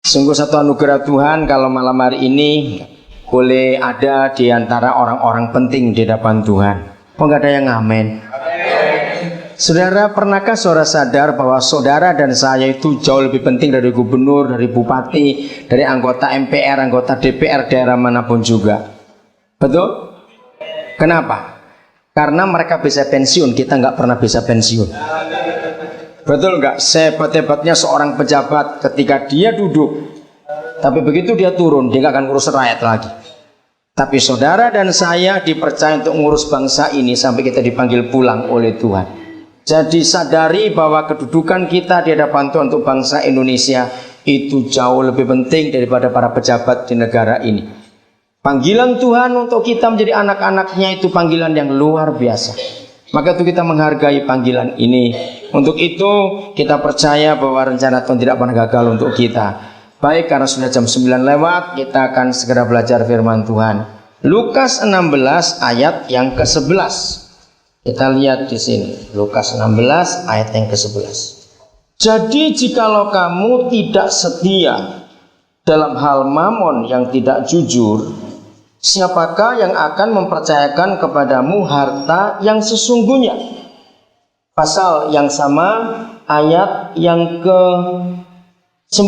Sungguh satu anugerah Tuhan kalau malam hari ini boleh ada di antara orang-orang penting di hadapan Tuhan. Kok nggak ada yang ngamen? Saudara, pernahkah saudara sadar bahwa saudara dan saya itu jauh lebih penting dari gubernur, dari bupati, dari anggota MPR, anggota DPR daerah manapun juga? Betul? Kenapa? Karena mereka bisa pensiun, kita nggak pernah bisa pensiun. Betul nggak? Sehebat-hebatnya seorang pejabat ketika dia duduk, tapi begitu dia turun, dia nggak akan ngurus rakyat lagi. Tapi saudara dan saya dipercaya untuk ngurus bangsa ini sampai kita dipanggil pulang oleh Tuhan. Jadi sadari bahwa kedudukan kita di hadapan Tuhan untuk bangsa Indonesia itu jauh lebih penting daripada para pejabat di negara ini. Panggilan Tuhan untuk kita menjadi anak-anaknya itu panggilan yang luar biasa. Maka itu kita menghargai panggilan ini. Untuk itu kita percaya bahwa rencana Tuhan tidak pernah gagal untuk kita. Baik, karena sudah jam 9 lewat, kita akan segera belajar firman Tuhan. Lukas 16 ayat yang ke-11. Kita lihat di sini, Lukas 16 ayat yang ke-11. Jadi jikalau kamu tidak setia dalam hal mamon yang tidak jujur, siapakah yang akan mempercayakan kepadamu harta yang sesungguhnya? Pasal yang sama, ayat yang ke-9.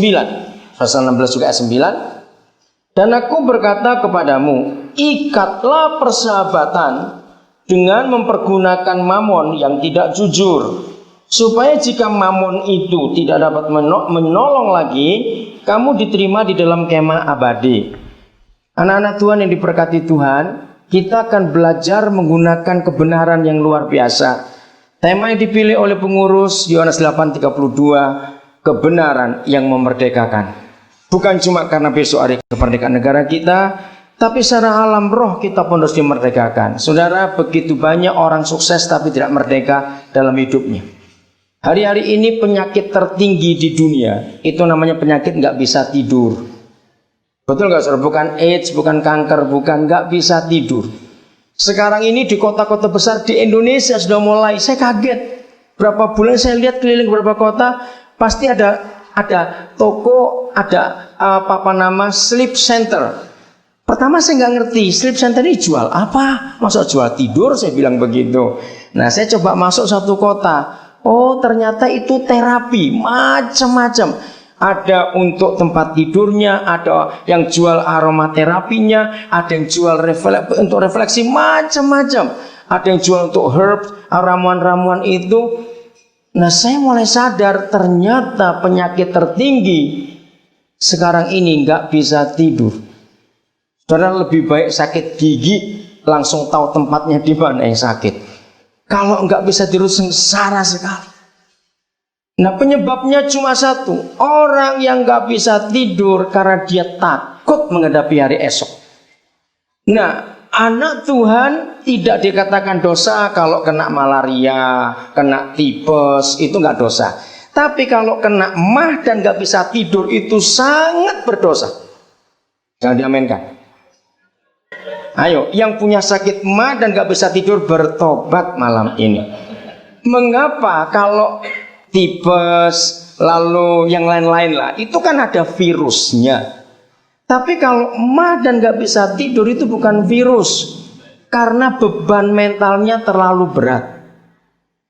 Pasal 16 juga ayat 9. Dan aku berkata kepadamu, ikatlah persahabatan dengan mempergunakan mamon yang tidak jujur, supaya jika mamon itu tidak dapat menolong lagi, kamu diterima di dalam kemah abadi. Anak-anak Tuhan yang diberkati Tuhan, kita akan belajar menggunakan kebenaran yang luar biasa. Tema yang dipilih oleh pengurus Yohanes 8:32, kebenaran yang memerdekakan. Bukan cuma karena besok hari kemerdekaan negara kita, tapi secara alam roh kita pun harus dimerdekakan. Saudara, begitu banyak orang sukses tapi tidak merdeka dalam hidupnya. Hari-hari ini penyakit tertinggi di dunia itu namanya penyakit nggak bisa tidur. Betul nggak saudara? Bukan AIDS, bukan kanker, bukan nggak bisa tidur. Sekarang ini di kota-kota besar di Indonesia sudah mulai. Saya kaget. Berapa bulan saya lihat keliling beberapa kota, pasti ada toko, ada sleep center. Pertama saya nggak ngerti sleep center ini jual apa, masa jual tidur, saya bilang begitu. Nah saya coba masuk satu kota, oh ternyata itu terapi macam-macam. Ada untuk tempat tidurnya, ada yang jual aromaterapinya, ada yang jual untuk refleksi macam-macam, ada yang jual untuk herbs, ramuan-ramuan itu. Nah saya mulai sadar ternyata penyakit tertinggi sekarang ini nggak bisa tidur. Saudara, lebih baik sakit gigi langsung tahu tempatnya di mana yang sakit. Kalau nggak bisa tidur sengsara sekali. Nah penyebabnya cuma satu, orang yang nggak bisa tidur karena dia takut menghadapi hari esok. Nah anak Tuhan tidak dikatakan dosa kalau kena malaria, kena tipes, itu nggak dosa. Tapi kalau kena emah dan nggak bisa tidur itu sangat berdosa. Jangan diamenkan. Ayo, yang punya sakit emah dan gak bisa tidur bertobat malam ini. Mengapa? Kalau tipes lalu yang lain-lain lah, itu kan ada virusnya. Tapi kalau emah dan gak bisa tidur itu bukan virus, karena beban mentalnya terlalu berat.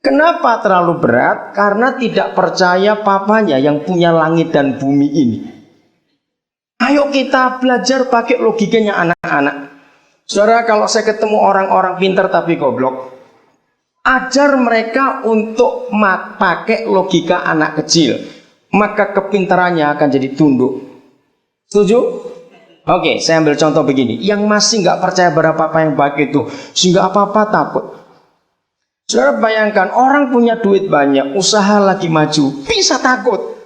Kenapa terlalu berat? Karena tidak percaya papanya yang punya langit dan bumi ini. Ayo kita belajar pakai logikanya anak-anak. Saudara, kalau saya ketemu orang-orang pintar tapi goblok, ajar mereka untuk pakai logika anak kecil, maka kepintarannya akan jadi tunduk. Setuju? Oke, saya ambil contoh begini. Yang masih nggak percaya berapa apa yang baik itu, sehingga apa-apa takut. Saudara bayangkan, orang punya duit banyak, usaha lagi maju, bisa takut.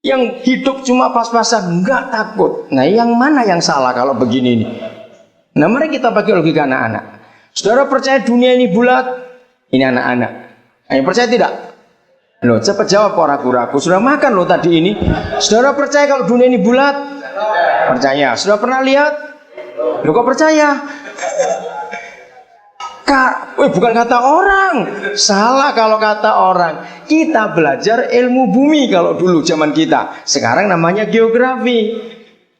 Yang hidup cuma pas-pasan, nggak takut. Nah, yang mana yang salah kalau begini nih? Nah mari kita pakai logika anak-anak. Saudara percaya dunia ini bulat? Ini anak-anak. Ayo percaya tidak? Loh cepat jawab kok ragu-ragu. Sudah makan loh tadi ini. Saudara percaya kalau dunia ini bulat? Percaya. Sudah pernah lihat? Loh kok percaya? Wih, bukan kata orang. Salah kalau kata orang. Kita belajar ilmu bumi kalau dulu zaman kita. Sekarang namanya geografi.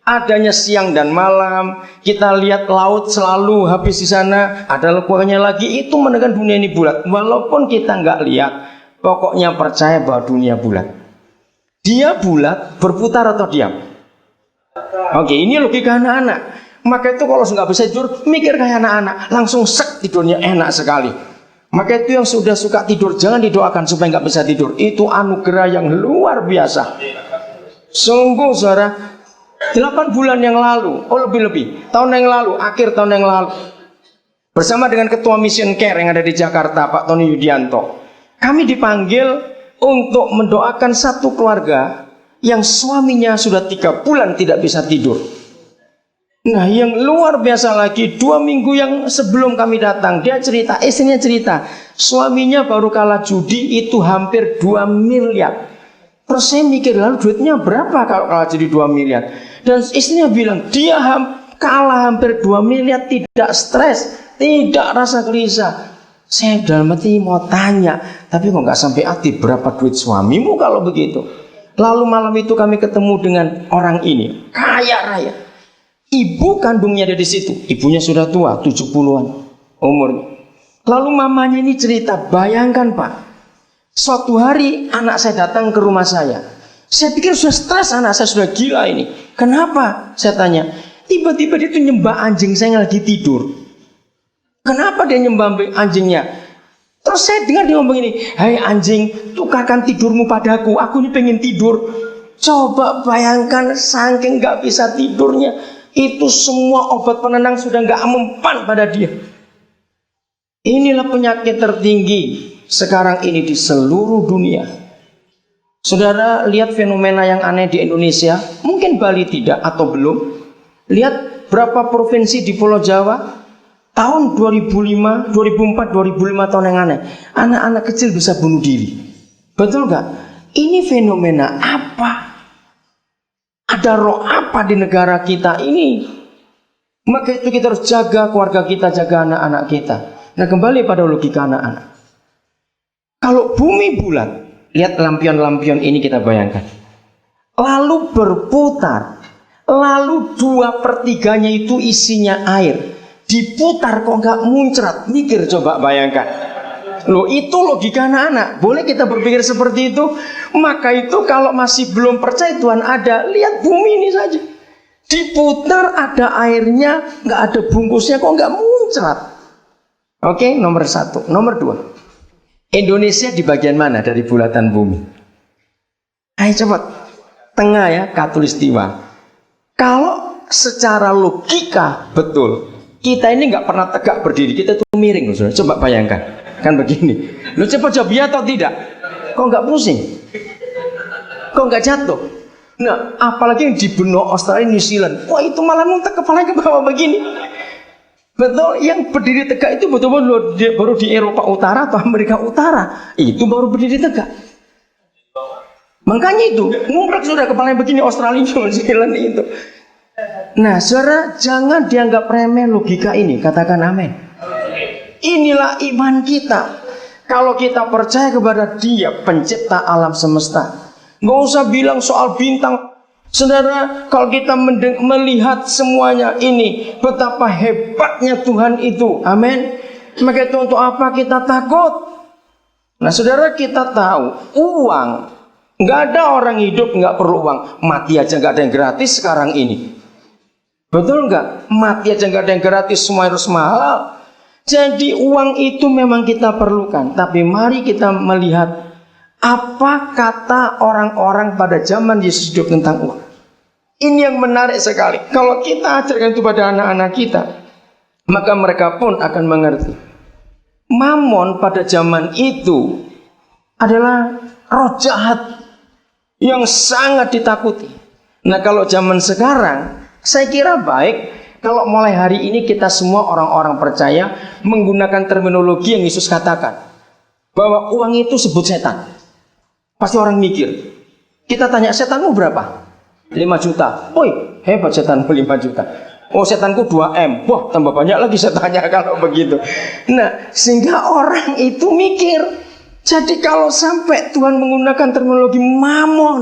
Adanya siang dan malam, kita lihat laut selalu habis di sana, ada lekuannya lagi, itu menunjukkan dunia ini bulat. Walaupun kita nggak lihat, pokoknya percaya bahwa dunia bulat. Dia bulat, berputar atau diam? Oke, ini logika anak-anak. Maka itu kalau nggak bisa tidur, mikir kayak anak-anak, langsung sek tidurnya enak sekali. Maka itu yang sudah suka tidur, jangan didoakan supaya nggak bisa tidur. Itu anugerah yang luar biasa. Sungguh saudara. 8 bulan yang lalu, lebih-lebih tahun yang lalu, akhir tahun yang lalu, bersama dengan Ketua Mission Care yang ada di Jakarta, Pak Tony Yudianto, kami dipanggil untuk mendoakan satu keluarga yang suaminya sudah 3 bulan tidak bisa tidur. Nah, yang luar biasa lagi, 2 minggu yang sebelum kami datang, dia cerita, istrinya cerita, suaminya baru kalah judi itu hampir 2 miliar. Terus saya mikir, lalu duitnya berapa kalau kalah jadi 2 miliar? Dan istrinya bilang, dia kalah hampir 2 miliar, tidak stres, tidak rasa gelisah. Saya dalam hati mau tanya, tapi kok nggak sampai hati, berapa duit suamimu kalau begitu? Lalu malam itu kami ketemu dengan orang ini, kaya raya. Ibu kandungnya ada di situ, ibunya sudah tua, 70-an umurnya. Lalu mamanya ini cerita, bayangkan Pak, suatu hari anak saya datang ke rumah saya. Saya pikir sudah stres, anak saya sudah gila ini. Kenapa? Saya tanya. Tiba-tiba dia tuh nyembah anjing saya yang lagi tidur. Kenapa dia nyembah anjingnya? Terus saya dengar dia ngomong ini, hai anjing, tukarkan tidurmu padaku. Aku ini pengen tidur. Coba bayangkan, saking gak bisa tidurnya, itu semua obat penenang sudah gak mempan pada dia. Inilah penyakit tertinggi sekarang ini di seluruh dunia. Saudara lihat fenomena yang aneh di Indonesia, mungkin Bali tidak atau belum. Lihat berapa provinsi di Pulau Jawa, tahun 2005, 2004, 2005 tahun yang aneh. Anak-anak kecil bisa bunuh diri. Betul gak? Ini fenomena apa? Ada roh apa di negara kita ini? Maka itu kita harus jaga keluarga kita, jaga anak-anak kita. Nah, kembali pada logika anak-anak. Kalau bumi bulat, lihat lampion-lampion ini kita bayangkan. Lalu berputar, lalu 2/3-nya itu isinya air. Diputar kok nggak muncrat, mikir coba bayangkan. Loh, itu logika anak-anak. Boleh kita berpikir seperti itu? Maka itu kalau masih belum percaya Tuhan ada, lihat bumi ini saja. Diputar ada airnya, nggak ada bungkusnya kok nggak muncrat. Oke, nomor 1. Nomor 2. Indonesia di bagian mana dari bulatan bumi? Ayo cepat. Tengah ya, Katulistiwa. Kalau secara logika betul, kita ini nggak pernah tegak berdiri, kita tuh miring loh, saudara. Coba bayangkan, kan begini. Lu cepat jawab ya atau tidak? Kok nggak pusing? Kok nggak jatuh? Nah, apalagi yang di benua Australia, New Zealand, wah itu malah nuntek kepalanya ke bawah begini. Betul, yang berdiri tegak itu betul-betul baru di Eropa Utara atau Amerika Utara. Itu baru berdiri tegak. Makanya itu, ngumprek sudah kepalanya begini Australia, New Zealand itu. Nah, saudara, jangan dianggap remeh logika ini. Katakan amin. Inilah iman kita. Kalau kita percaya kepada Dia, pencipta alam semesta. Nggak usah bilang soal bintang. Saudara, kalau kita melihat semuanya ini, betapa hebatnya Tuhan itu, amin. Maka itu untuk apa kita takut? Nah saudara, kita tahu uang, nggak ada orang hidup nggak perlu uang. Mati aja nggak ada yang gratis sekarang ini. Betul nggak? Mati aja nggak ada yang gratis, semua harus mahal. Jadi uang itu memang kita perlukan. Tapi mari kita melihat apa kata orang-orang pada zaman Yesus hidup tentang uang. Ini yang menarik sekali. Kalau kita ajarkan itu pada anak-anak kita, maka mereka pun akan mengerti. Mamon pada zaman itu adalah roh jahat yang sangat ditakuti. Nah, kalau zaman sekarang, saya kira baik kalau mulai hari ini kita semua orang-orang percaya menggunakan terminologi yang Yesus katakan, bahwa uang itu sebut setan. Pasti orang mikir. Kita tanya, setanmu berapa? 5 juta. Woi, hebat setanmu 5 juta. Oh setanku 2M. Wah tambah banyak lagi setannya kalau begitu. Nah sehingga orang itu mikir. Jadi kalau sampai Tuhan menggunakan terminologi mamon,